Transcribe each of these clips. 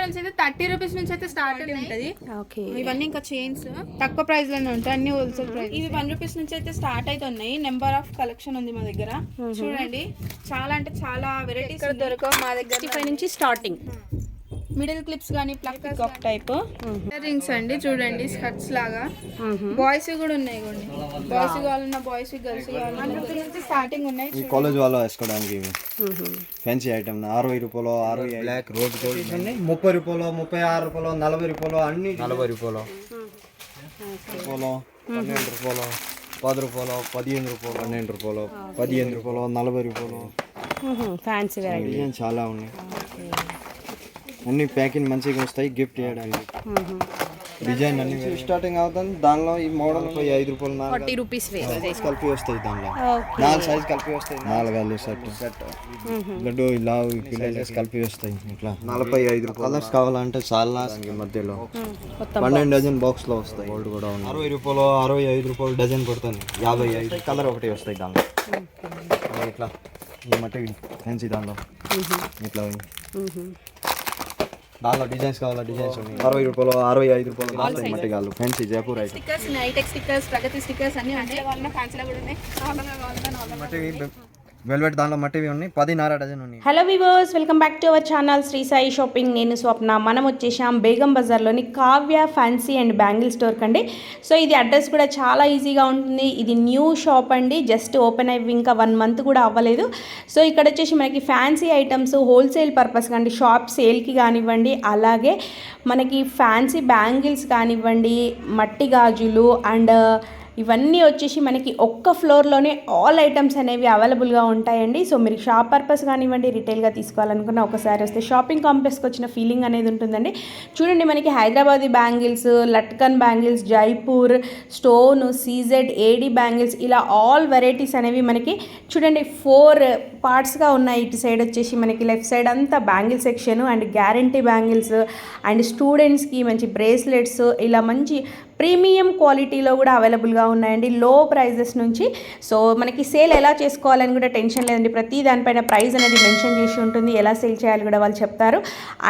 నుంచి అయితే 30 రూపీస్ నుంచి అయితే స్టార్ట్ ఉంటుంది. ఓకే, ఇవన్నీ ఇంకా చైన్స్ తక్కువ ప్రైస్ లోనే ఉంటాయి, అన్ని హోల్సేల్ ప్రైస్. ఇవి 1 రూపీస్ నుంచి అయితే స్టార్ట్ అయితే ఉన్నాయి. నెంబర్ ఆఫ్ కలెక్షన్ ఉంది మా దగ్గర. చూడండి, చాలా అంటే చాలా వెరైటీస్ దొరకవు మా దగ్గర. 65 నుంచి స్టార్టింగ్. మిడిల్ క్లిప్స్ కానీ ప్లక్ ఆఫ్ టైప్ రింగ్స్ అండి. చూడండి, స్కర్ట్స్ లాగా బాయ్స్ కూడా ఉన్నాయి. బాయ్స్ కావాలన్నా బాయ్స్, గర్ల్స్ కావాలన్నా నుంచి స్టార్టింగ్ ఉన్నాయి. ఈ కాలేజ్ వాళ్ళు వేసుకోవడానికి ఇవి ఫ్యాన్సీ ఐటమ్ 60 రూపాయలు, 60 బ్లాక్ రోజ్ గోల్డ్ 30 రూపాయలు, 36 రూపాయలు, 40 రూపాయలు, అన్ని 40 రూపాయలు, 12 రూపాయలు, 10 రూపాయలు, 15 రూపాయలు, 12 రూపాయలు, 15 రూపాయలు, 40 రూపాయలు. ఫ్యాన్సీ వెరైటీ చాలా ఉన్నాయి. అన్ని ప్యాకింగ్ మంచిగా వస్తాయి గిఫ్ట్ చేయడానికి. డిజైన్ అన్ని స్టార్టింగ్ అవుతుంది. దానిలో ఈ మోడల్ 5 రూపాయలు, 40 రూపీస్ కలిపి వస్తాయి. దానిలో 4 సైజ్ కలిపి వస్తాయి. 4 సెట్ లడ్డు ఇలా పిల్లలు కలిపి వస్తాయి. ఇట్లా 45 రూపాయలు. కలర్స్ కావాలంటే చాలా మధ్యలో 12 డజన్ బాక్స్ లో వస్తాయి. గోల్డ్ కూడా ఉంది. 60 రూపాయలు, 65 రూపాయలు డజన్ పడుతుంది. 55 కలర్ ఒకటి వస్తాయి దానిలో. ఇట్లా ఈ మట్టి ఫ్యాన్సీ దానిలో ఇట్లా దానిలో డిజైన్స్ కావాలా, డిజైన్స్ ఉన్నాయి. 60 రూపాయలు, 65 రూపాయలు మట్టి కాదు. Fancy Jaipur item. Stickers, Nitech stickers, Pragati stickers అన్ని అంటే వాళ్ళ ఫ్యాన్సీలో కూడా ఉన్నాయి. నార్మల్గా వెల్వెట్ దానిలో మట్టివి ఉన్నాయి. 10 డజన్ ఉన్నాయి. Hello viewers, welcome back to our channel Sri Sai shopping. నేను స్వప్న. మనం వచ్చేసాం బేగం బజార్లోని Kavya fancy and bangle store కండి. సో ఇది అడ్రస్ కూడా చాలా ఈజీగా ఉంటుంది. ఇది న్యూ షాప్ అండి, జస్ట్ ఓపెన్ అయ్యి ఇంకా 1 మంత్ కూడా అవ్వలేదు. సో ఇక్కడ వచ్చేసి మనకి ఫ్యాన్సీ ఐటమ్స్ హోల్సేల్ పర్పస్ కండి, షాప్ సేల్కి కానివ్వండి, అలాగే మనకి ఫ్యాన్సీ బ్యాంగిల్స్ కానివ్వండి, మట్టి గాజులు అండ్ ఇవన్నీ వచ్చేసి మనకి ఒక్క ఫ్లోర్లోనే ఆల్ ఐటమ్స్ అనేవి అవైలబుల్గా ఉంటాయండి. సో మీరు షాప్ పర్పస్ కానివ్వండి, రిటైల్గా తీసుకోవాలనుకున్న ఒకసారి వస్తే షాపింగ్ కాంప్లెక్స్కి వచ్చిన ఫీలింగ్ అనేది ఉంటుందండి. చూడండి, మనకి Hyderabadi bangles, latkan bangles, Jaipur stone, CZ, AD bangles, ఇలా ఆల్ వెరైటీస్ అనేవి మనకి చూడండి 4 పార్ట్స్గా ఉన్నాయి. ఇటు సైడ్ వచ్చేసి మనకి లెఫ్ట్ సైడ్ అంతా bangle section and guarantee bangles and స్టూడెంట్స్కి మంచి బ్రేస్లెట్స్, ఇలా మంచి ప్రీమియం క్వాలిటీలో కూడా అవైలబుల్గా ఉన్నాయండి, లో ప్రైజెస్ నుంచి. సో మనకి సేల్ ఎలా చేసుకోవాలని కూడా టెన్షన్ లేదండి. ప్రతి దానిపైన ప్రైస్ అనేది మెన్షన్ చేసి ఉంటుంది, ఎలా సేల్ చేయాలి కూడా వాళ్ళు చెప్తారు.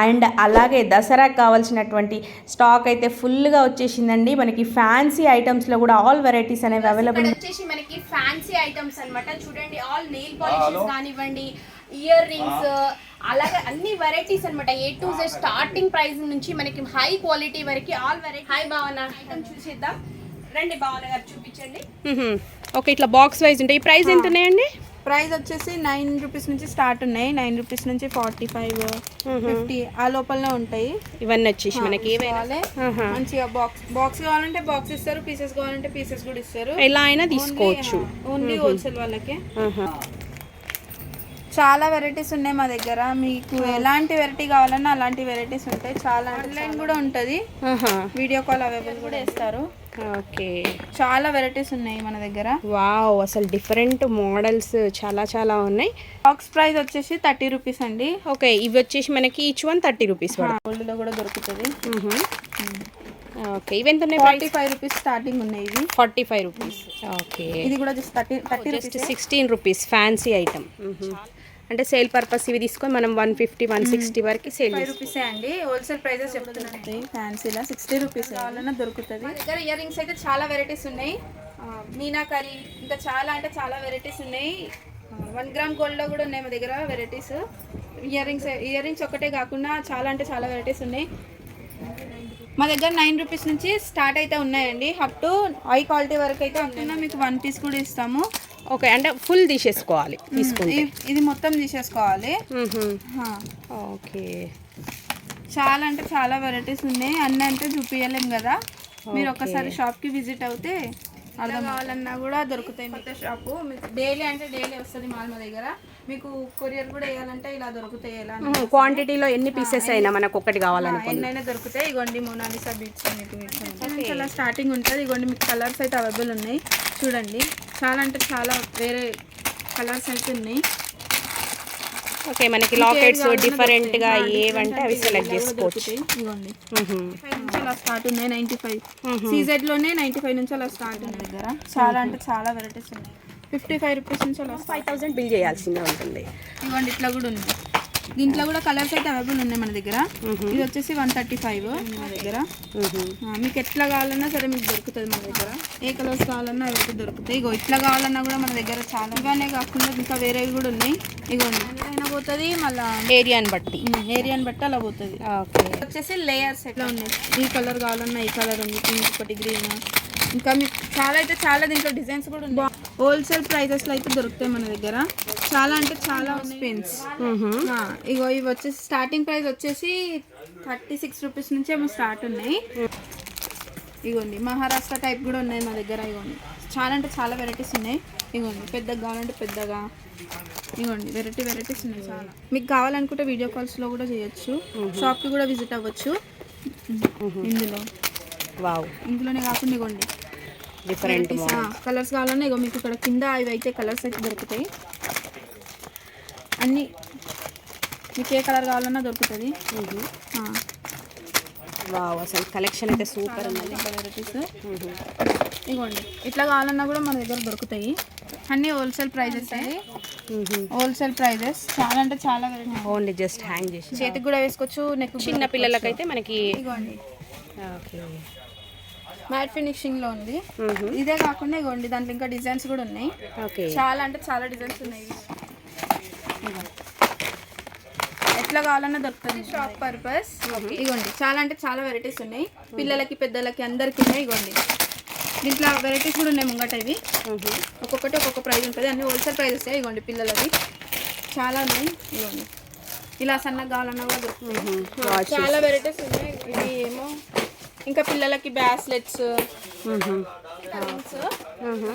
అండ్ అలాగే దసరాకు కావాల్సినటువంటి స్టాక్ అయితే ఫుల్గా వచ్చేసిందండి. మనకి ఫ్యాన్సీ ఐటమ్స్లో కూడా ఆల్ వెరైటీస్ అనేవి అవైలబుల్ వచ్చేసి మనకి ఫ్యాన్సీ ఐటమ్స్ అనమాట. చూడండి, ఆల్ నెయిల్ పాలిషెస్ కానివ్వండి, ఇయర్ రింగ్స్, అలాగే అన్ని వెరైటీస్ అనమాట. A to Z starting price నుంచి మనకి హై క్వాలిటీ వరకు ఆల్ వెరైటీ. హై భావన ఐటమ్ చూసేద్దాం రండి. భావన గారు చూపించండి. ఓకే, ఇట్లా బాక్స్ వైజ్ ఉంటాయి. ప్రైస్ ఎంత ఉన్నాయండి? ప్రైస్ వచ్చేసి 9 రూపీస్ నుంచి స్టార్ట్ ఉన్నాయి. 9 రూపీస్ నుంచి 45, 50 ఆ లోపలనే ఉంటాయి. ఇవన్నీ వచ్చేసి మనకి మంచిగా బాక్స్ కావాలంటే బాక్స్ ఇస్తారు, పీసెస్ కావాలంటే పీసెస్ కూడా ఇస్తారు. ఎలా అయినా తీసుకోవచ్చు. ఓన్లీ హోల్సేల్ వాళ్ళకే. చాలా వెరైటీస్ ఉన్నాయి మా దగ్గర. మీకు ఎలాంటి వెరైటీ కావాలన్నా అలాంటి వెరైటీస్ ఉంటాయి. చాలా ఆన్లైన్ కూడా ఉంటుంది, వీడియో కాల్ అవైలబుల్ కూడా ఇస్తారు. ఓకే, చాలా వెరైటీస్ ఉన్నాయి మన దగ్గర. వావ్, అసలు డిఫరెంట్ మోడల్స్ చాలా చాలా ఉన్నాయి. బాక్స్ ప్రైస్ వచ్చేసి 30 రూపీస్ అండి. ఓకే, ఇవి వచ్చేసి మనకి ఈచ్ వన్ 30 రూపీస్. గోల్డ్లో కూడా దొరుకుతుంది. ఓకే, ఇవి ఎంత ఉన్నాయి? 45 రూపీస్ స్టార్టింగ్ ఉన్నాయి. ఇవి 45 రూపీస్. ఓకే, ఇది కూడా just 30 rupees. 16 rupees fancy item. అంటే సేల్ పర్పస్ ఇవి తీసుకొని మనం 150, 160 వరకు సేల్. 5 రూపీసే అండి, హోల్సేల్ ప్రైజెస్ చెప్తున్నాయి. ఫ్యాన్సీలో 60 రూపీస్ కావాలన్నా దొరుకుతుంది. మా దగ్గర ఇయర్ రింగ్స్ అయితే చాలా వెరైటీస్ ఉన్నాయి. మీనాకరీ, ఇంకా చాలా అంటే చాలా వెరైటీస్ ఉన్నాయి. 1 గ్రామ్ గోల్డ్లో కూడా ఉన్నాయి మా దగ్గర వెరైటీస్. ఇయర్ రింగ్స్ ఒకటే కాకుండా చాలా అంటే చాలా వెరైటీస్ ఉన్నాయి. మా దగ్గర 9 రూపీస్ నుంచి స్టార్ట్ అయితే ఉన్నాయండి. అప్ టు హై క్వాలిటీ వరకు అయితే ఉంటున్నా. మీకు 1 పీస్ కూడా ఇస్తాము. ఓకే, అంటే ఫుల్ తీసేసుకోవాలి తీసుకుంటే. ఇది మొత్తం తీసేసుకోవాలి. ఓకే, చాలా అంటే చాలా వెరైటీస్ ఉన్నాయి. అన్నీ అంటే చూపించలేము కదా. మీరు ఒకసారి షాప్కి విజిట్ అవుతే అర్థం కావాలన్నా కూడా దొరుకుతాయి. కొత్త షాపు డైలీ అంటే డైలీ వస్తుంది మాల్ మా దగ్గర. మీకు కొరియర్ కూడా వేయాలంటే ఇలా దొరుకుతాయి. ఎలా క్వాంటిటీలో ఎన్ని పీసెస్ అయినా మనకు ఒకటి కావాలనుకో ఎన్నైనా దొరుకుతాయి. ఇగోండి మోనాలిసా బీట్స్ చాలా స్టార్టింగ్ ఉంటుంది. ఇగోండి మీకు కలర్స్ అయితే అవైలబుల్ ఉన్నాయి. చూడండి, చాలా అంటే చాలా వేరే కలర్స్ అయితే ఉన్నాయి. ఓకే, మనకి లాకెట్స్ డిఫరెంట్ గా ఏవంటే అవి సెలెక్ట్ చేసుకోవచ్చు. ఇవ్వండి, 95 నుంచి అలా స్టార్ట్ ఉన్నాయి. 95 సీజెడ్ లోనే 95 నుంచి అలా స్టార్ట్ ఉన్నాయి దగ్గర. చాలా అంటే చాలా వెరైటీస్ ఉన్నాయి. 55 రూపీస్ నుంచి అలా 5000 బిల్ చేయాల్సిందే ఉంటుంది. ఇవ్వండి, ఇట్లా కూడా ఉంది. దీంట్లో కూడా కలర్స్ అయితే అవైలబుల్ ఉన్నాయి మన దగ్గర. ఇది వచ్చేసి 135 మన దగ్గర. మీకు ఎట్లా కావాలన్నా సరే మీకు దొరుకుతుంది మన దగ్గర. ఏ కలర్స్ కావాలన్నా అవైతే దొరుకుతాయి. ఇగో ఇట్లా కావాలన్నా కూడా మన దగ్గర చాలా. ఇవన్నీ కాకుండా ఇంకా వేరేవి కూడా ఉన్నాయి. ఇగోండి అయినా పోతుంది, మళ్ళీ ఏరియాని బట్టి అలా పోతుంది. ఓకే. వచ్చేసి లేయర్స్ ఎట్లా ఉన్నాయి. ఈ కలర్ కావాలన్నా ఈ కలర్ ఉంది, పింక్ ఒకటి, గ్రీన్. ఇంకా మీకు చాలా దీంట్లో డిజైన్స్ కూడా ఉన్నాయి. హోల్సేల్ ప్రైజెస్లో అయితే దొరుకుతాయి మన దగ్గర. చాలా అంటే చాలా పెన్స్. ఇగో ఇవి వచ్చేసి స్టార్టింగ్ ప్రైస్ వచ్చేసి 36 రూపీస్ నుంచే స్టార్ట్ ఉన్నాయి. ఇగోండి మహారాష్ట్ర టైప్ కూడా ఉన్నాయి మా దగ్గర. ఇగోండి చాలా అంటే చాలా వెరైటీస్ ఉన్నాయి. ఇగోండి పెద్దగా కావాలంటే పెద్దగా. ఇగోండి వెరైటీస్ ఉన్నాయి చాలా. మీకు కావాలనుకుంటే వీడియో కాల్స్లో కూడా చేయొచ్చు, షాప్కి కూడా విజిట్ అవ్వచ్చు. ఇందులోనే కాకుండా ఇగోండి డిఫరెంట్ కలర్స్ కావాలన్నా ఇగో మీకు ఇక్కడ కింద ఇవి అయితే కలర్స్ అయితే దొరుకుతాయి. అన్నీ మీకు ఏ కలర్ కావాలన్నా దొరుకుతుంది. అసలు కలెక్షన్ అయితే సూపర్ ఉంది. వెరైటీస్ ఇగోండి ఇట్లా కావాలన్నా కూడా మన దగ్గర దొరుకుతాయి. అన్నీ హోల్సేల్ ప్రైజెస్. హోల్సేల్ ప్రైజెస్ చాలా అంటే చాలా వెరైటీ. ఓన్లీ జస్ట్ హ్యాంగ్ చేసి చేతికి కూడా వేసుకోవచ్చు. నెక్ చిన్న పిల్లలకైతే మనకి ఇగోండి ఓకే మ్యాట్ ఫినిషింగ్ లో ఉంది. ఇదే కాకుండా ఇగోండి దాంట్లో ఇంకా డిజైన్స్ కూడా ఉన్నాయి. ఓకే చాలా అంటే చాలా డిజైన్స్ ఉన్నాయి. ఎట్లా కావాలన్నా దొరుకుతుంది. Shop purpose. ఇగోండి చాలా అంటే చాలా వెరైటీస్ ఉన్నాయి. పిల్లలకి పెద్దలకి అందరికి ఉన్నాయి. ఇగోండి దీంట్లో వెరైటీస్ కూడా ఉన్నాయి ముంగట. ఇవి ఒక్కొక్కటి ఒక్కొక్క ప్రైస్ ఉంటుంది. అన్ని హోల్సేల్ ప్రైజెస్. ఇగోండి పిల్లలకి చాలా ఉన్నాయి. ఇగోండి ఇలా సన్నగా కావాలన్నా కూడా దొరుకుతుంది. చాలా వెరైటీస్ ఉన్నాయి. ఇది ఏమో ఇంకా పిల్లలకి బ్రాస్లెట్స్,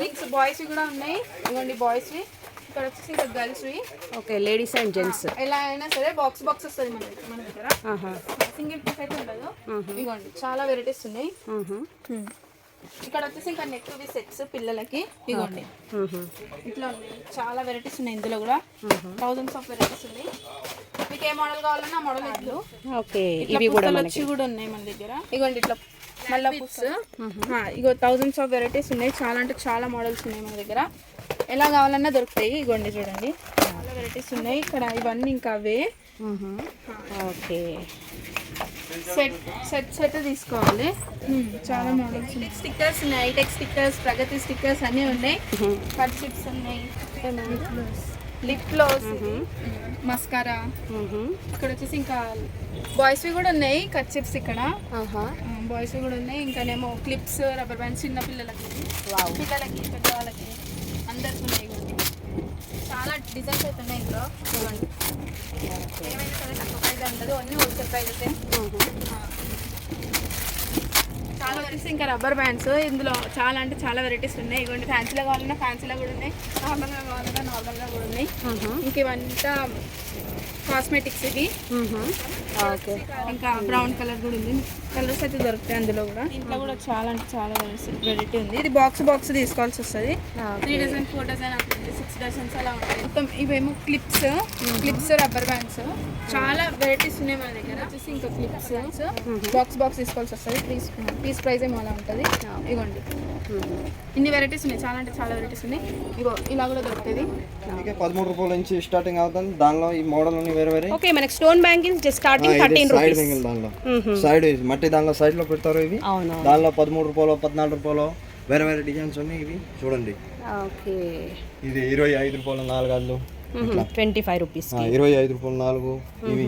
రింగ్స్ బాయ్స్ కూడా ఉన్నాయి. ఇవ్వండి బాయ్స్వి. ఇక్కడ వచ్చేసి ఇంకా గర్ల్స్వి. ఓకే లేడీస్ అండ్ జెంట్స్ ఎలా అయినా సరే బాక్స్ వస్తుంది మన దగ్గర. సింగిల్ పీస్ అయితే ఉండదు. ఇవ్వండి చాలా వెరైటీస్ ఉన్నాయి. ఇక్కడ వచ్చేసి ఇంకా నెక్ సెట్స్ పిల్లలకి. ఇవ్వండి ఇట్లా ఉన్నాయి. చాలా వెరైటీస్ ఉన్నాయి. ఇందులో కూడా థౌజండ్స్ ఆఫ్ వెరైటీస్ ఉన్నాయి. మీకు ఏ మోడల్ కావాలన్నా ఆ మోడల్ ఇట్లు. ఓకే ఇవి కూడా వచ్చి కూడా ఉన్నాయి మన దగ్గర. ఇగోండి ఇట్లా మళ్ళీ పుస్. ఇగో థౌజండ్స్ ఆఫ్ వెరైటీస్ ఉన్నాయి. చాలా అంటే చాలా మోడల్స్ ఉన్నాయి మన దగ్గర. ఎలా కావాలన్నా దొరుకుతాయి. ఇగోండి చూడండి చాలా వెరైటీస్ ఉన్నాయి ఇక్కడ. ఇవన్నీ ఇంకా అవే. ఓకే సెట్ తీసుకోవాలి. చాలా మోడల్స్ ఉన్నాయి. స్టిక్కర్స్ ఉన్నాయి. ఐటెక్ స్టిక్కర్స్, ప్రగతి స్టిక్కర్స్ అన్నీ ఉన్నాయి. కట్ చిప్స్ ఉన్నాయి. Lip gloss, mascara. ఇక్కడ వచ్చేసి ఇంకా బాయ్స్వి కూడా ఉన్నాయి. కట్ చిప్స్ ఇక్కడ బాయ్స్వి కూడా ఉన్నాయి. ఇంకానేమో క్లిప్స్, రబ్బర్ బ్యాండ్స్ చిన్న పిల్లలకి, పిల్లలకి, పెద్దవాళ్ళకి అందరికి ఉన్నాయి. చాలా డిజైన్స్ అయితే ఉన్నాయి ఇందులో. ఏమైనా సరే తక్కువ ప్రైజ్ ఉండదు. అన్నీ హోల్సేల్ ప్రైజెస్. చాలా వెరైటీస్. ఇంకా రబ్బర్ బ్యాండ్స్ ఇందులో చాలా అంటే చాలా వెరైటీస్ ఉన్నాయి. ఇవ్వండి ఫ్యాన్సీలో కావాలన్నా ఫ్యాన్సీలో కూడా ఉన్నాయి. నార్మల్గా కావాలన్నా నార్మల్గా కూడా ఉన్నాయి. ఇంక ఇవంతా కాస్మెటిక్స్ ఇవి. ఓకే ఇంకా బ్రౌన్ కలర్ కూడా ఉంది. కలర్స్ అయితే దొరుకుతాయి అందులో కూడా. ఇంట్లో కూడా చాలా అంటే చాలా వెరైటీ ఉంది. ఇది బాక్స్ తీసుకోవాల్సి వస్తుంది. 3 డజన్ 4 డజన్ 6 డజన్స్ అలా ఉంటాయి. మొత్తం ఇవేమో క్లిప్స్ రబ్బర్ బ్యాండ్స్ చాలా వెరైటీస్ ఉన్నాయి మన దగ్గర. వచ్చేసి ఇంకా క్లిప్స్ బాక్స్ తీసుకోవాల్సి వస్తుంది. పీస్ ప్రైస్ ఏమో అలా ఉంటుంది. ఇవ్వండి ఇన్ని వెరైటీస్ ఉన్నాయి. చాలా అంటే చాలా వెరైటీస్ ఉన్నాయి. ఇగో ఇలా కూడా దొరుకుతుంది. 13 రూపాయల నుంచి స్టార్టింగ్ అవుతుంది. దానిలో ఈ మోడల్ వేరే వేరే. ఓకే మనకి stone bangles just starting 13 rupees. దానిలో సైడ్ మట్టి దానిలో సైడ్ లో పెడతారు. ఇవి దానిలో 13 రూపాయలు 14 రూపాయలు వేరే వేరే డిజైన్స్ ఉన్నాయి. ఇవి చూడండి. ఓకే ఇది 25 రూపాయలు 4 గల్లు. 25 రూపీస్. 25 రూపాయలు 4. ఇవి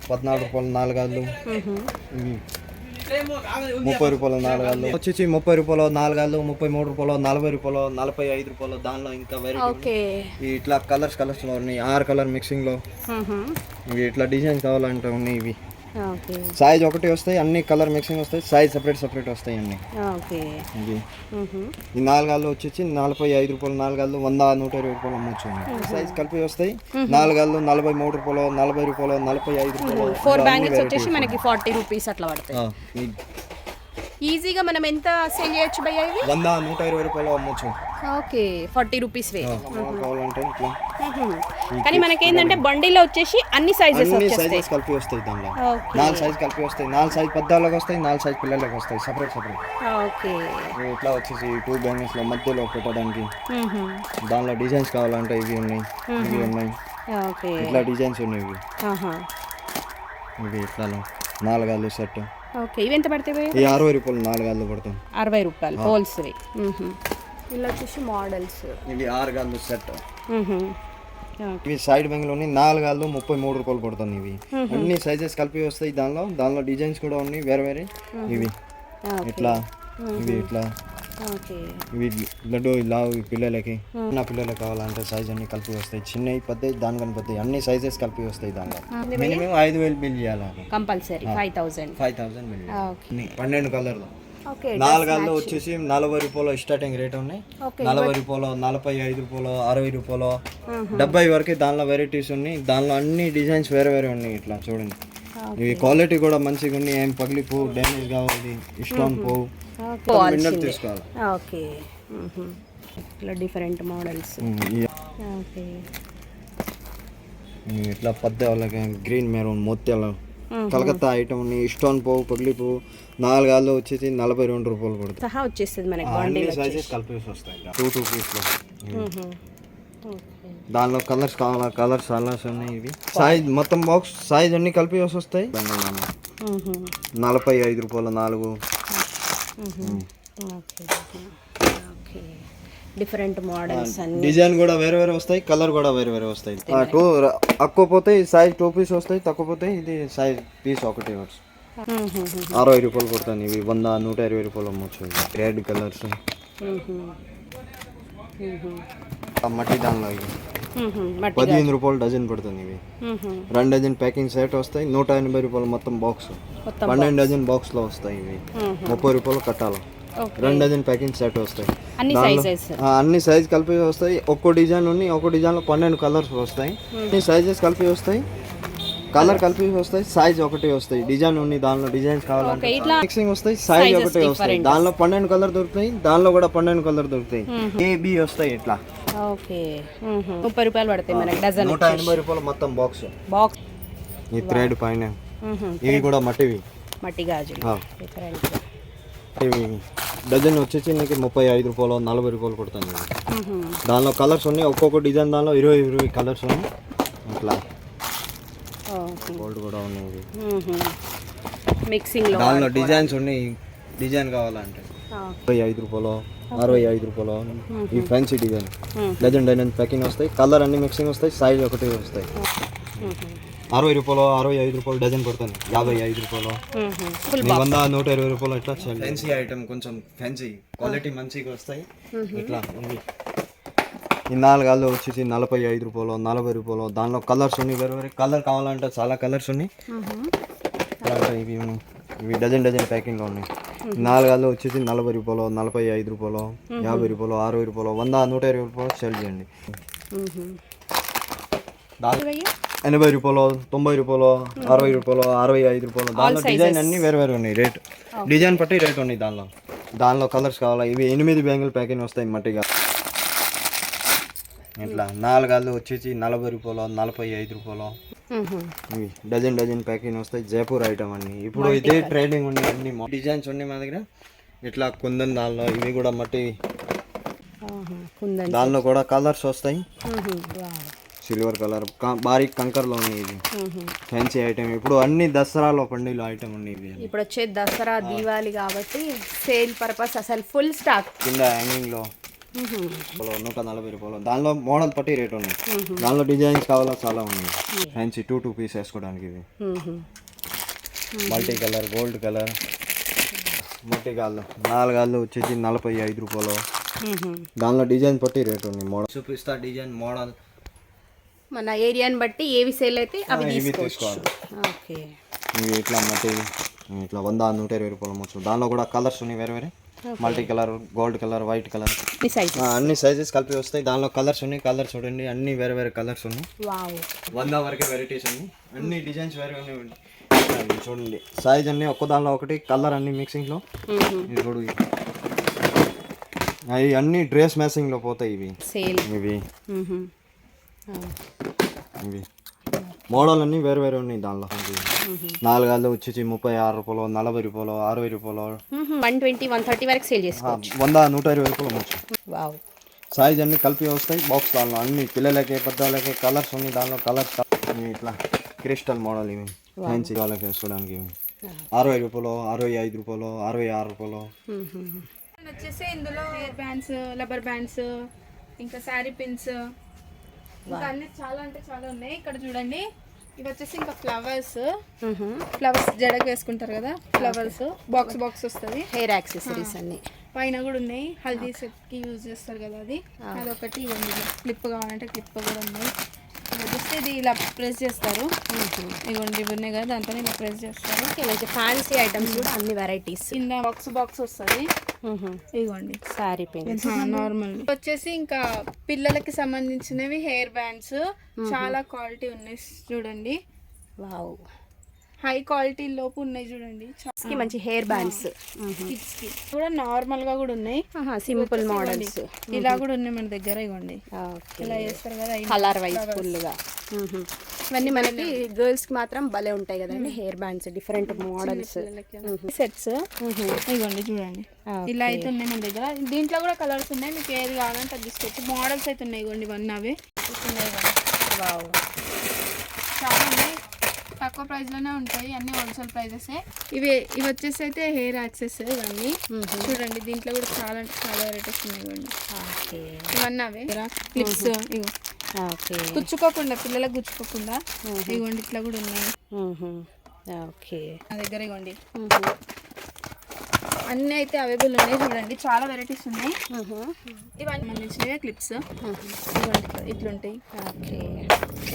14 రూపాయలు 4 గల్లు. ఇవి 30 రూపాయలు 4 గల్లు. వచ్చేసి 30 రూపాయలు 4 గల్లు, 33 రూపాయలు, 40 రూపాయలు, 45 రూపాయలు. దానిలో ఇంకా వెరైటీ ఇట్లా కలర్స్ లో ఉన్నాయి. 6 కలర్ మిక్సింగ్ లో. ఇవి ఇట్లా డిజైన్స్ కావాలంటే ఉన్నాయి. ఇవి సైజ్ ఒకటి వస్తాయి. అన్ని కలర్ మిక్సింగ్ వస్తాయి. సైజ్ సెపరేట్ వస్తాయి అన్ని. ఈ 4 గల్లు వచ్చేసి 45 రూపాయలు 4 గల్లు, 100 120 రూపాయలు అమ్మొచ్చు. సైజ్ కలిపి వస్తాయి. 4 గల్లు 43 రూపాయలు, 40 రూపాయలు, 45 రూపాయలు. 4 బ్యాంగిల్స్ వచ్చేసి మనకి 40 రూపీస్ అట్లా పడతాయి. ఈజీగా మనం ఎంత సేల్ చేయొచ్చు భయ్యా ఇవి? 100 120 రూపాయలు అమ్మొచ్చు. ఓకే 40 రూపీస్ వే. కావాలంటే ఇట్లా. కానీ మనకి ఏంటంటే బండిలో వచ్చేసి అన్ని సైజెస్ కలిపి వస్తాయి. దానిలో 4 సైజ్ కలిపి వస్తాయి. 4 సైజ్ పెద్దవాళ్ళకి వస్తాయి, 4 సైజ్ పిల్లలకి వస్తాయి. సెపరేట్ ఓకే ఇట్లా వచ్చేసి 2 బ్యాంగిల్స్ లో మధ్యలో పెట్టడానికి. దానిలో డిజైన్స్ కావాలంటే ఇవి ఉన్నాయి, ఇవి ఉన్నాయి. ఓకే. ఇట్లా డిజైన్స్ ఉన్నాయి ఇవి. ఆహా. ఇవి ఇట్లా 4 గాళ్ళు సెట్. ఓకే. ఇవి ఎంత పడతాయి? ఈ 60 రూపాయలు 4 గాళ్ళు పడతాం. 60 రూపాయలు హోల్సేల్. ఇలా వచ్చేసి మోడల్స్. ఇవి 6 గాళ్ళు సెట్. ఓకే. ఇవి సైడ్ బ్యాంగ్లోని 4 గాళ్ళు 33 రూపాయలు పడుతుంది. ఇవి అన్ని సైజెస్ కలిపి వస్తాయి. దానిలో డిజైన్స్ కూడా ఉన్నాయి వేరే వేరే. ఇవి ఇట్లా, ఇవి ఇట్లా, ఓకే. ఇవి లడ్డు ఇలా పిల్లలకి, నా పిల్లలకి కావాలంటే సైజ్ అన్ని కలిపి వస్తాయి. చిన్నవి పెద్దవి దానికని పెద్దవి అన్ని సైజెస్ కలిపి వస్తాయి. దానిలో మినిమం 5,000 బిల్ చేయాలి కంపల్సరీ. 5,000 బిల్. ఓకే. 12 కలర్లు. ఓకే. 4 గాళ్ళు వచ్చేసి 40 రూపాయలు స్టార్టింగ్ రేట్ ఉన్నాయి. 40 రూపాయలు, 45 రూపాయలు, 60 రూపాయలు, 70 వరకు దానిలో వెరైటీస్ ఉన్నాయి. దానిలో అన్ని డిజైన్స్ వేరే వేరే ఉన్నాయి. ఇట్లా చూడండి, ఇవి క్వాలిటీ కూడా మంచిగా ఉన్నాయి. ఏం పగిలి పువ్వు డ్యామేజ్ కావాలి, స్టోన్ పువ్వు మినరల్ తీసుకోవాలి. ఓకే. ఇట్లా డిఫరెంట్ మోడల్స్. ఓకే. ఇట్లా పెద్ద వాళ్ళకి గ్రీన్ మెరూన్ మొత్తాలు కలకత్తా ఐటమ్ ఉన్నాయి. స్టోన్ పువ్వు, పగిలి పువ్వు 4 గాళ్ళు వచ్చేసి 42 రూపాయలు పడుతుంది. సహా వచ్చేస్తుంది మనకి. అన్ని సైజెస్ కలిపి వస్తాయి. 2 పీస్లో. దానిలో కలర్స్ కావాలా, కలర్స్ కలర్స్ ఉన్నాయి. ఇవి సైజ్ మొత్తం బాక్స్ సైజ్ అన్ని కలిపి వస్తాయి. 45 రూపాయలు 4. డిఫరెంట్ మోడల్స్ అన్ని. డిజైన్ కూడా వేరే వేరే వస్తాయి, కలర్ కూడా వేరే వేరే వస్తాయి. తక్కువ పోతే సైజ్ 2 పీస్ వస్తాయి, తక్కువ పోతే ఇది సైజ్ పీస్ ఒకటి వస్తుంది. 60 రూపాయలు పడుతుంది. ఇవి 100, 120 రూపాయలు అమ్మొచ్చు. రెడ్ కలర్స్ మట్టి దానిలో ఇవి 15 రూపాయలు డజన్ పడుతుంది. ఇవి 2 డజన్ ప్యాకింగ్ సెట్ వస్తాయి. 180 రూపాయలు మొత్తం బాక్స్. 12 డజన్ బాక్స్ లో వస్తాయి. ఇవి 30 రూపాయలు కట్టాలి. 2 డజన్ ప్యాకింగ్ సెట్ వస్తాయి. అన్ని సైజ్ కలిపి వస్తాయి. ఒక్కో డిజైన్ ఉన్నాయి. ఒక్కో డిజైన్ లో 12 కలర్స్ వస్తాయి. అన్ని సైజెస్ కలిపి వస్తాయి, కలర్ కలిపి వస్తాయి, సైజ్ ఒకటి వస్తాయి. డిజైన్ ఉంది, దానిలో డిజైన్స్ కావాలంటే మిక్సింగ్ వస్తాయి, సైజ్ ఒకటి వస్తాయి. దానిలో 12 కలర్ దొరుకుతాయి, దానిలో కూడా 12 కలర్ దొరుకుతాయి. ఏబి వస్తాయి ఇట్లా. ఓకే. 30 రూపాయలు పడతాయి మనకి డజన్. 180 రూపాయలు మొత్తం బాక్స్. ఈ థ్రెడ్ పైన ఇవి కూడా మట్టి గాజులు. ఇవి డజన్ వచ్చేసి నీకు 35 రూపాయలు 40 రూపాయలు పడుతుంది. దానిలో కలర్స్ ఉన్నాయి. ఒక్కొక్క డిజైన్ దానిలో 20 కలర్స్ ఉన్నాయి. ఇట్లా గోల్డ్ కూడా ఉన్నాయి. మిక్సింగ్ లో దానిలో డిజైన్స్ ఉన్నాయి. డిజైన్ కావాలంటే 35 రూపాయలు 65 రూపాయలు. ఈ ఫ్యాన్సీ డిజైన్ డజన్ ప్యాకింగ్ వస్తాయి. కలర్ అన్ని మిక్సింగ్ వస్తాయి, సైజ్ ఒకటి వస్తాయి. 60 రూపాయలు 65 రూపాయలు డజన్ పడుతుంది. 55 రూపాయలు 100, 120 రూపాయలు. ఇట్లా ఫ్యాన్సీ ఐటమ్, కొంచెం ఫ్యాన్సీ క్వాలిటీ మంచిగా వస్తాయి. ఇట్లా ఉంది. ఈ 4 గాళ్ళు వచ్చేసి 45 రూపాయలు 40 రూపాయలు. దానిలో కలర్స్ ఉన్నాయి వేరే వేరే. కలర్ కావాలంటే చాలా కలర్స్ ఉన్నాయి. ఇవి డజన్ ప్యాకింగ్లో ఉన్నాయి. 4 గాళ్ళు వచ్చేసి 40 రూపాయలు 45 రూపాయలు 50 రూపాయలు 60 రూపాయలు 100, 120 రూపాయలు సేల్ చేయండి. 80 రూపాయలు 90 రూపాయలు 60 రూపాయలు 65 రూపాయలు. దానిలో డిజైన్ అన్ని వేరే వేరే ఉన్నాయి. రేట్ డిజైన్ బట్టి రేట్ ఉన్నాయి. దానిలో కలర్స్ కావాలా. ఇవి 8 బ్యాంగిల్ ప్యాకింగ్ వస్తాయి మట్టిగా. ఇట్లా 4 గాళ్ళు వచ్చేసి 40 రూపాయలు 45 రూపాయలు. ఇవి డజన్ ప్యాకింగ్ వస్తాయి. జైపూర్ ఐటమ్ అన్ని. ఇప్పుడు ఇదే ట్రేడింగ్ ఉన్నాయి. అన్ని డిజైన్స్ ఉన్నాయి మా దగ్గర. ఇట్లా కుందన్ దానిలో ఇవి కూడా మట్టి. దానిలో కూడా కలర్స్ వస్తాయి. సిల్వర్ కలర్ బారీక్ కంకర్లో ఉన్నాయి. ఇది ఫ్యాన్సీ ఐటమ్. ఇప్పుడు అన్ని దసరాలో పండుగలో ఐటమ్ ఉన్నాయి. ఇవి ఇప్పుడు వచ్చే దసరా దీవాలి కాబట్టి సేల్ పర్పస్ అసలు ఫుల్ స్టాక్. కింద హ్యాంగింగ్ లో 140 రూపాయలు. దానిలో మోడల్ పట్టి రేట్ ఉన్నాయి. దానిలో డిజైన్స్ కావాలా చాలా ఉన్నాయి. ఫ్యాన్సీ 2 పీస్ వేసుకోవడానికి. ఇవి మల్టీ కలర్, గోల్డ్ కలర్ మట్టి గాళ్ళు. 4 గాళ్ళు వచ్చేసి 45 రూపాయలు. దానిలో డిజైన్ పట్టి రేట్ ఉన్నాయి. మోడల్ చూపిస్తా. డిజైన్ మోడల్ మన ఏరియాని బట్టి ఏవి సేల్ అయితే అవి తీసుకోవాలి. ఓకే. ఇవి ఇట్లా మట్టి ఇట్లా 100, 120 రూపాయలు అమ్మొచ్చు. దానిలో కూడా కలర్స్ ఉన్నాయి వేరే వేరే. Multi colour, gold colour, white colour అన్ని సైజెస్ కలిపి వస్తాయి. దానిలో కలర్స్ ఉన్నాయి. కలర్స్ చూడండి, అన్ని వేరే వేరే కలర్స్ ఉన్నాయి. 100 వరకే వెరైటీస్ ఉన్నాయి. అన్ని డిజైన్స్ వేరే ఉన్నాయి. చూడండి సైజ్ అన్ని ఒక్క దానిలో ఒకటి, కలర్ అన్ని మిక్సింగ్ లో. ఇప్పుడు అవి అన్ని డ్రెస్ మ్యాచింగ్ లో పోతాయి. ఇవి ఇవి మోడల్ అన్ని వేరే వేరే ఉన్నాయి. దానిలో 4 గాళ్ళు వచ్చేసి 36 రూపాయలు 40 రూపాయలు 60 రూపాయలు 120, 130 వరకు సేల్ చేసుకోవచ్చు. 100, 120 రూపాయలు అమ్మొచ్చు. సైజ్ అన్ని కలిపి వస్తాయి బాక్స్ దానిలో అన్ని పిల్లలకి పెద్దవాళ్ళకి కలర్స్ ఉన్నాయి దానిలో కలర్స్ ఇట్లా క్రిస్టల్ మోడల్ ఇవి ఫ్యాన్సీ వాళ్ళకి వేసుకోవడానికి ఇవి 60 రూపాయలు 65 రూపాయలు 66 రూపాయలు. వచ్చేసి ఇందులో హెయిర్ బ్యాండ్స్, రబ్బర్ బ్యాండ్స్, ఇంకా శారీ పిన్స్, ఇంకా అన్ని చాలా అంటే చాలా ఉన్నాయి. ఇక్కడ చూడండి, ఇవి వచ్చేసి ఇంకా ఫ్లవర్స్ జడకు వేసుకుంటారు కదా, ఫ్లవర్స్ బాక్స్ వస్తుంది. హెయిర్ యాక్సెసరీస్ అన్ని పైన కూడా ఉన్నాయి. హల్దీ సెట్కి యూజ్ చేస్తారు కదా, అదొకటి. క్లిప్ కావాలంటే క్లిప్ కూడా ఉన్నాయి. జస్ట్ ఇది ఇలా ప్రెస్ చేస్తారు. ఇవ్వండి, ఇవి ఉన్నాయి కదా, దాంతో ఇలా ప్రెస్ చేస్తారు. మంచి ఫ్యాన్సీ ఐటమ్స్ కూడా అన్ని వెరైటీస్. కింద బాక్స్ వస్తుంది. ఇవ్వండి సారీ పిన్స్ నార్మల్. వచ్చేసి ఇంకా పిల్లలకి సంబంధించినవి హెయిర్ బ్యాండ్స్ చాలా క్వాలిటీ ఉన్నాయి చూడండి. వావ్, హై క్వాలిటీ లోపు ఉన్నాయి చూడండి. మంచి హెయిర్ బ్యాండ్స్ కిడ్స్ కి కూడా నార్మల్ గా కూడా ఉన్నాయి. సింపుల్ మోడల్స్ ఇలా కూడా ఉన్నాయి మన దగ్గర. ఇవ్వండి, ఇలా చేస్తారు కదా కలర్ వైజ్ ఫుల్ గా. ఇవన్నీ మనకి గర్ల్స్ కి మాత్రం భలే ఉంటాయి కదండి hair bands, different models sets. ఇవ్వండి చూడండి, ఇలా అయితే ఉన్నాయి మన దగ్గర. దీంట్లో కూడా కలర్స్ ఉన్నాయి, మీకు ఏది కావాలంటే అది తీసుకోవచ్చు. మోడల్స్ అయితే ఉన్నాయి. ఇవ్వండి, ఇవన్నీ అవే వావ్, చాలా ఉన్నాయి. తక్కువ ప్రైస్ లోనే ఉంటాయి, అన్ని హోల్సేల్ ప్రైజెస్. ఇవి వచ్చేసి అయితే హెయిర్ యాక్సెస్. ఇవన్నీ చూడండి, దీంట్లో కూడా చాలా అంటే చాలా వెరైటీస్ ఉన్నాయి. ఇవ్వండి, ఇవన్నీ అవే క్లిప్స్. ఇగో గుచ్చుకోకుండా, పిల్లలకు గుచ్చుకోకుండా. ఇవ్వండి, ఇట్లా కూడా ఉన్నాయి నా దగ్గర. ఇవ్వండి, అన్నీ అయితే అవైలబుల్ ఉన్నాయి. చూడండి, చాలా వెరైటీస్ ఉన్నాయి. ఇవన్నీ సంబంధించినవే క్లిప్స్. ఇవ్వండి, ఇట్లుంటాయి.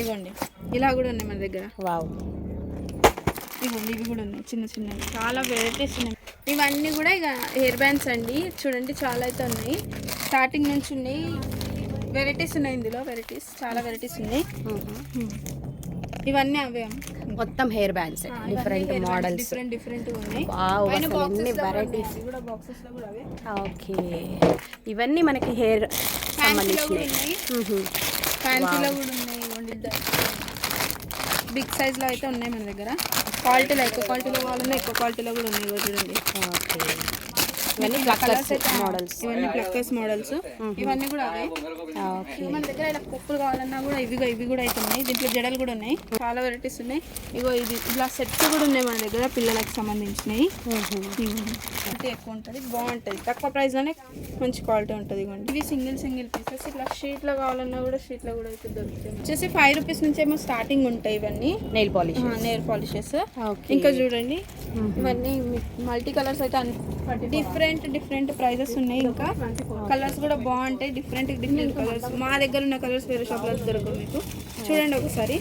ఇవ్వండి, ఇలా కూడా ఉన్నాయి మన దగ్గర. వావ్, ఇవ్వండి, ఇవి కూడా ఉన్నాయి చిన్న చిన్నవి. చాలా వెరైటీస్ ఉన్నాయి. ఇవన్నీ కూడా ఇక హెయిర్ బ్యాండ్స్ అండి. చూడండి, చాలా అయితే ఉన్నాయి. స్టార్టింగ్ నుంచి ఉన్నాయి, వెరైటీస్ ఉన్నాయి ఇందులో. చాలా వెరైటీస్ ఉన్నాయి. ఇవన్నీ అవే మొత్తం hair bands, different models, different ఉన్నాయి. వెరైటీస్. కూడా అవే. ఓకే, ఇవన్నీ మనకి హెయిర్ సంబంధించినవి. ఫ్యాన్సీలో కూడా ఉన్నాయి. ఇవ్వండి, బిగ్ సైజ్ లో అయితే ఉన్నాయి మన దగ్గర. క్వాలిటీలో ఎక్కువ క్వాలిటీలో కావాలన్నా ఎక్కువ క్వాలిటీలో కూడా ఉన్నాయి. చూడండి, ఇవన్నీ ప్లక్కర్స్ మోడల్స్. ఇవన్నీ ప్లక్కర్స్ మోడల్స్. ఇవన్నీ కూడా అవే. మన దగ్గర ఇలా కుప్పులు కావాలన్నా కూడా ఇవి కూడా అయితే ఉన్నాయి. దీంట్లో జడలు కూడా ఉన్నాయి. చాలా వెరైటీస్ ఉన్నాయి. ఇగో ఇది ఇలా సెట్స్ కూడా ఉన్నాయి మన దగ్గర, పిల్లలకు సంబంధించినవి. క్వాలిటీ ఎక్కువ ఉంటుంది, బాగుంటుంది. తక్కువ ప్రైస్ లోనే మంచి క్వాలిటీ ఉంటుంది. ఇవ్వండి, ఇవి సింగిల్ పీసెస్. ఇట్లా షీట్ లో కావాలన్నా కూడా షీట్ లో కూడా అయితే దొరుకుతాయి. వచ్చేసి 5 రూపీస్ నుంచి ఏమో స్టార్టింగ్ ఉంటాయి. ఇవన్నీ నెయిల్ పాలిషెస్. ఇంకా చూడండి, ఇవన్నీ మల్టీ కలర్స్ అయితే డిఫరెంట్ ప్రైజెస్ ఉన్నాయి. ఇంకా కలర్స్ కూడా బాగుంటాయి. Different colours. మా దగ్గర ఉన్న కలర్స్ వేరే షాప్లో దొరకవు మీకు. చూడండి ఒకసారి.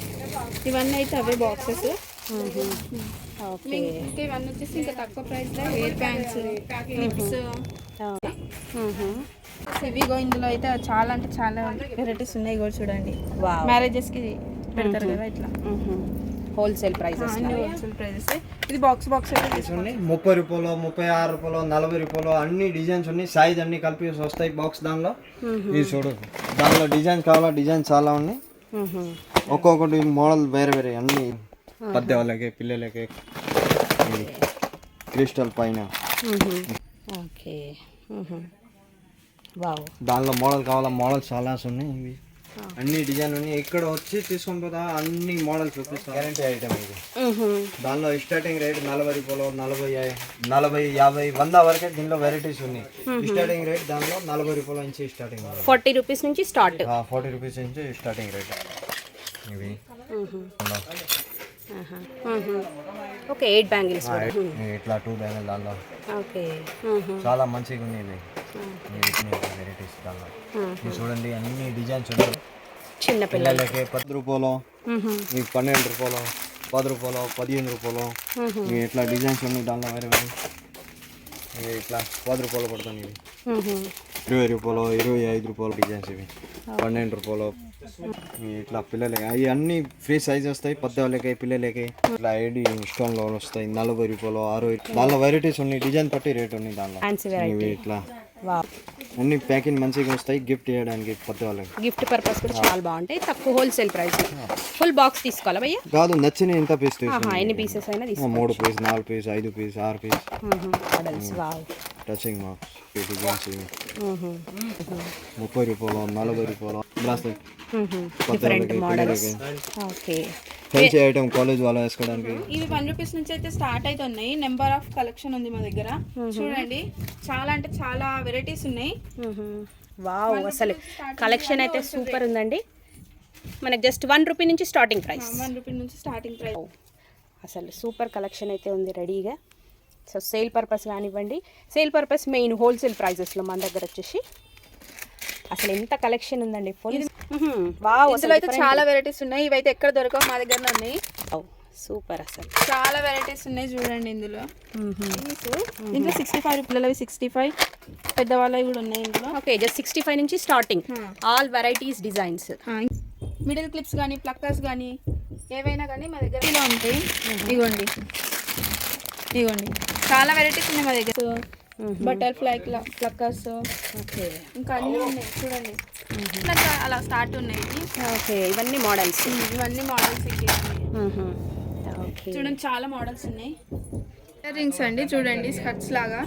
ఇవన్నీ అయితే అవే బాక్సెస్. ఇంకా ఇవన్నీ వచ్చేసి ఇంకా తక్కువ ప్రైస్ లో హెయిర్ బ్యాండ్స్, క్లిప్స్. ఇవిగో ఇందులో అయితే చాలా అంటే చాలా వెరైటీస్ ఉన్నాయి. కూడా చూడండి, మ్యారేజెస్ కి పెడతారు కదా, ఇట్లా హోల్సేల్ ప్రైజెస్. Wholesale prices. ఇది బాక్స్ అయితే ఉన్నాయి. 30 రూపాయలు, 36 రూపాయలు, 40 రూపాయలు, అన్ని డిజైన్స్ ఉన్నాయి. సైజ్ అన్ని కలిపి వస్తాయి బాక్స్. దానిలో ఇది చూడు, దానిలో డిజైన్స్ కావాలా, డిజైన్ చాలా ఉన్నాయి. ఒక్కొక్కటి మోడల్ వేరే అన్ని. పెద్ద వాళ్ళకి, పిల్లలకి. క్రిస్టల్ పైన. ఓకే, వావ్, దానిలో మోడల్ కావాలా, మోడల్స్ చాలా ఉన్నాయి. ఇవి అన్ని డిజైన్ ఉన్నాయి. ఇక్కడ వచ్చి తీసుకొని పోతా అన్ని మోడల్స్ చూపిస్తాం. గ్యారంటీ ఐటమ్ ఇది. దానిలో స్టార్టింగ్ రేట్ 40 రూపాయలు, 40, 50, 100 వరకే దీనిలో వెరైటీస్ ఉన్నాయి. స్టార్టింగ్ రేట్ దానిలో 40 రూపాయల నుంచి స్టార్టింగ్. 40 రూపీస్ నుంచి స్టార్ట్. 40 రూపీస్ నుంచి స్టార్టింగ్ రేట్ ఇవి. Okay, 8 bangles. ఇట్లా 2 బ్యాంగిల్ దానిలో. ఓకే, చాలా మంచిగా ఉన్నాయి ఇవి. వెరైటీస్ దానిలో చూడండి, అన్ని డిజైన్స్ ఉన్నాయి. చిన్న పిల్లలకి 10 రూపాయలు, 12 రూపాయలు, 10 రూపాయలు, 15 రూపాయలు. ఇట్లా డిజైన్స్ ఉన్నాయి దానిలో వేరే. ఇట్లా 10 రూపాయలు పడుతుంది. ఇవి 20 రూపాయలు, 25 రూపాయలు డిజైన్స్. ఇవి 12 రూపాయలు. ఇట్లా పిల్లలకి అవి అన్ని ఫ్రీ సైజ్ వస్తాయి. పెద్దవాళ్ళకి, పిల్లలకి. ఇట్లా ఐడి స్టోన్ లో వస్తాయి. 40 రూపాయలు, 60. దానిలో వెరైటీస్ ఉన్నాయి. డిజైన్ బట్టి రేట్ ఉన్నాయి దానిలో. ఇట్లా అన్ని ప్యాకింగ్ మంచిగా వస్తాయి. గిఫ్ట్ చేయడానికి పెద్దవాళ్ళకి. గిఫ్ట్ పర్పస్ కూడా చాలా బాగుంటాయి. తక్కువ హోల్సేల్ ప్రైస్. ఫుల్ బాక్స్ తీసుకోవాలా భయ్యా? కాదు, నచ్చిన ఎంత పీస్ ఎన్ని పీసెస్ అయినా తీసుకో. 3 piece, 4 piece, 5 piece, 6 piece. Models. Wow, touching marks designs ఇవి 30 రూపాయలు 40 రూపాయలు bracelet different models. Okay, fancy item college వాళ్ళు వేసుకోవడానికి. ఇవి 1 రూపీస్ నుంచి అయితే స్టార్ట్ అవుతున్నాయి. నెంబర్ ఆఫ్ కలెక్షన్ ఉంది మా దగ్గర. చూడండి చాలా అంటే చాలా వెరైటీస్ ఉన్నాయి. వావ్, అసలు కలెక్షన్ అయితే సూపర్ ఉందండి. మనకి జస్ట్ 1 రూపీ నుంచి స్టార్టింగ్ ప్రైస్. 1 రూపీ నుంచి స్టార్టింగ్ ప్రైస్. అసలు సూపర్ కలెక్షన్ అయితే ఉంది రెడీగా. సో సేల్ పర్పస్ కానివ్వండి, సేల్ పర్పస్ మెయిన్ హోల్సేల్ ప్రైజెస్లో మన దగ్గర వచ్చేసి అసలు ఎంత కలెక్షన్ ఉందండి. ఫుల్ వావ్, ఇందులో అయితే చాలా వెరైటీస్ ఉన్నాయి. ఇవైతే ఎక్కడ దొరకవు, మా దగ్గర ఉన్నాయి. సూపర్, అసలు చాలా వెరైటీస్ ఉన్నాయి చూడండి. ఇందులో 65 రూపాయలు, 65 పెద్దవాళ్ళవి కూడా ఉన్నాయి ఇందులో. ఓకే, జస్ట్ 65 నుంచి starting, all varieties designs. Middle clips కానీ ప్లక్కర్స్ కానీ ఏవైనా కానీ మా దగ్గర ఇలా ఉంటాయి. ఇగోండి ఇగోండి చాలా వెరైటీస్ ఉన్నాయి మా దగ్గర. బటర్ఫ్లై ప్లక్కర్స్, ఓకే, ఇంకా అన్నీ ఉన్నాయి చూడండి. ఇంకా అలా స్టార్ట్ ఉన్నాయి. ఓకే, ఇవన్నీ మోడల్స్. ఇవన్నీ మోడల్స్ ఓకే, చూడండి చాలా మోడల్స్ ఉన్నాయి. ఇయర్ రింగ్స్ అండి చూడండి, స్కర్ట్స్ లాగా.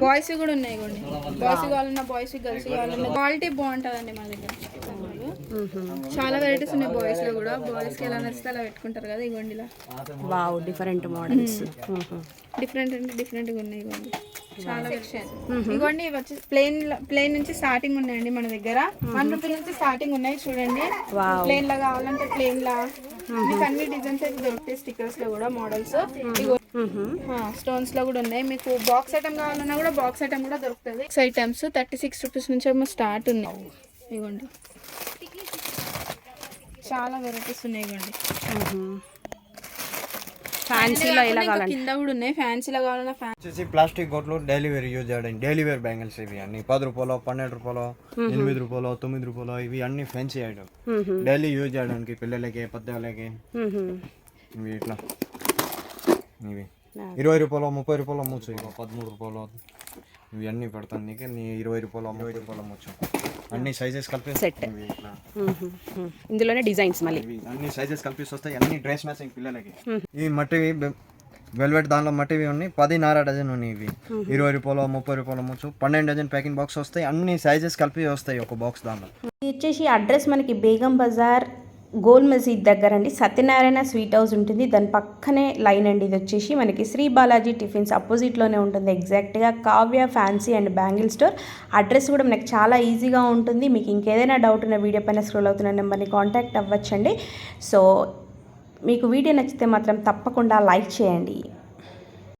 బాయ్స్ కూడా ఉన్నాయి. ఇవ్వండి బాయ్స్ కావాలన్నా బాయ్స్, గర్ల్స్ కావాలన్నా. క్వాలిటీ బాగుంటుందండి మా దగ్గర. చాలా వెరైటీస్ ఉన్నాయి బాయ్స్ లో కూడా. బాయ్స్ కి ఎలా నచ్చితే అలా పెట్టుకుంటారు కదా. ఇవ్వండి ఇలా వావ్, డిఫరెంట్ మోడల్స్. డిఫరెంట్ అంటే డిఫరెంట్గా ఉన్నాయి. ఇవ్వండి చాలా సెక్షన్. ఇవ్వండి ఇవి వచ్చి ప్లేన్ నుంచి స్టార్టింగ్ ఉన్నాయండి మన దగ్గర. 1 రూపీ నుంచి స్టార్టింగ్ ఉన్నాయి చూడండి. ప్లేన్ లా కావాలంటే ప్లేన్ లా మీకు అన్ని డిజైన్స్ అయితే దొరుకుతాయి. స్టిక్కర్స్ లో కూడా మోడల్స్, స్టోన్స్ లో కూడా ఉన్నాయి. మీకు బాక్స్ ఐటమ్ కావాలన్నా కూడా బాక్స్ ఐటమ్ కూడా దొరుకుతుంది. ఐటమ్స్ 36 రూపీస్ నుంచి ఏమో స్టార్ట్ ఉన్నాయి. ఇవ్వండి చాలా వెరైటీస్ ఉన్నాయి. ఇవ్వండి ఫ్యాన్సీలో ఎలా కావాలంటే కింద కూడా ఉన్నాయి. ఫ్యాన్సీలో కావాలన్నా వచ్చేసి ప్లాస్టిక్ గొట్లు డైలీ వేర్ యూజ్ చేయడానికి. డైలీ వేర్ బ్యాంగిల్స్ ఇవి అన్ని 10 రూపాయలు, 12 రూపాయలు, 8 రూపాయలు, 9 రూపాయలు. ఇవి అన్ని ఫ్యాన్సీ ఐటమ్ డైలీ యూజ్ చేయడానికి. పిల్లలకి, పెద్దవాళ్ళకి. ఇవి ఇట్లా ఇవి 20 రూపాయలు, 30 రూపాయలు అమ్మొచ్చు. ఇక 13 రూపాయలు ఇవి అన్నీ పెడతాను నీకు. 20 రూపాయలు, 30 రూపాయలు అమ్మొచ్చు. అన్ని సైజెస్ కలిపి సెట్. ఇందులోనే డిజైన్స్ మళ్ళీ అన్ని సైజెస్ కలిపి వస్తాయి. అన్ని డ్రెస్ మ్యాచింగ్ పిల్లలకి. ఇవి మట్టివి వెల్వెట్, దానిలో మట్టివి ఉన్నాయి. 10 డజన్ ఉన్నాయి. ఇవి 20 రూపాయలు, 30 రూపాయలు అమ్మొచ్చు. 12 డజన్ ప్యాకింగ్ బాక్స్ వస్తాయి. అన్ని సైజెస్ కలిపి వస్తాయి ఒక బాక్స్ దానిలో. ఇది వచ్చేసి అడ్రస్ మనకి బేగం బజార్ గోల్ మసీద్ దగ్గర అండి. సత్యనారాయణ స్వీట్ హౌస్ ఉంటుంది, దాని పక్కనే లైన్ అండి. ఇది వచ్చేసి మనకి శ్రీ బాలాజీ టిఫిన్స్ అపోజిట్లోనే ఉంటుంది ఎగ్జాక్ట్గా. Kavya fancy and bangle store. Address కూడా మనకి చాలా ఈజీగా ఉంటుంది. మీకు ఇంకేదైనా డౌట్ ఉన్న వీడియో పైన స్క్రోల్ అవుతున్న నెంబర్ని కాంటాక్ట్ అవ్వచ్చండి. సో మీకు వీడియో నచ్చితే మాత్రం తప్పకుండా లైక్ చేయండి.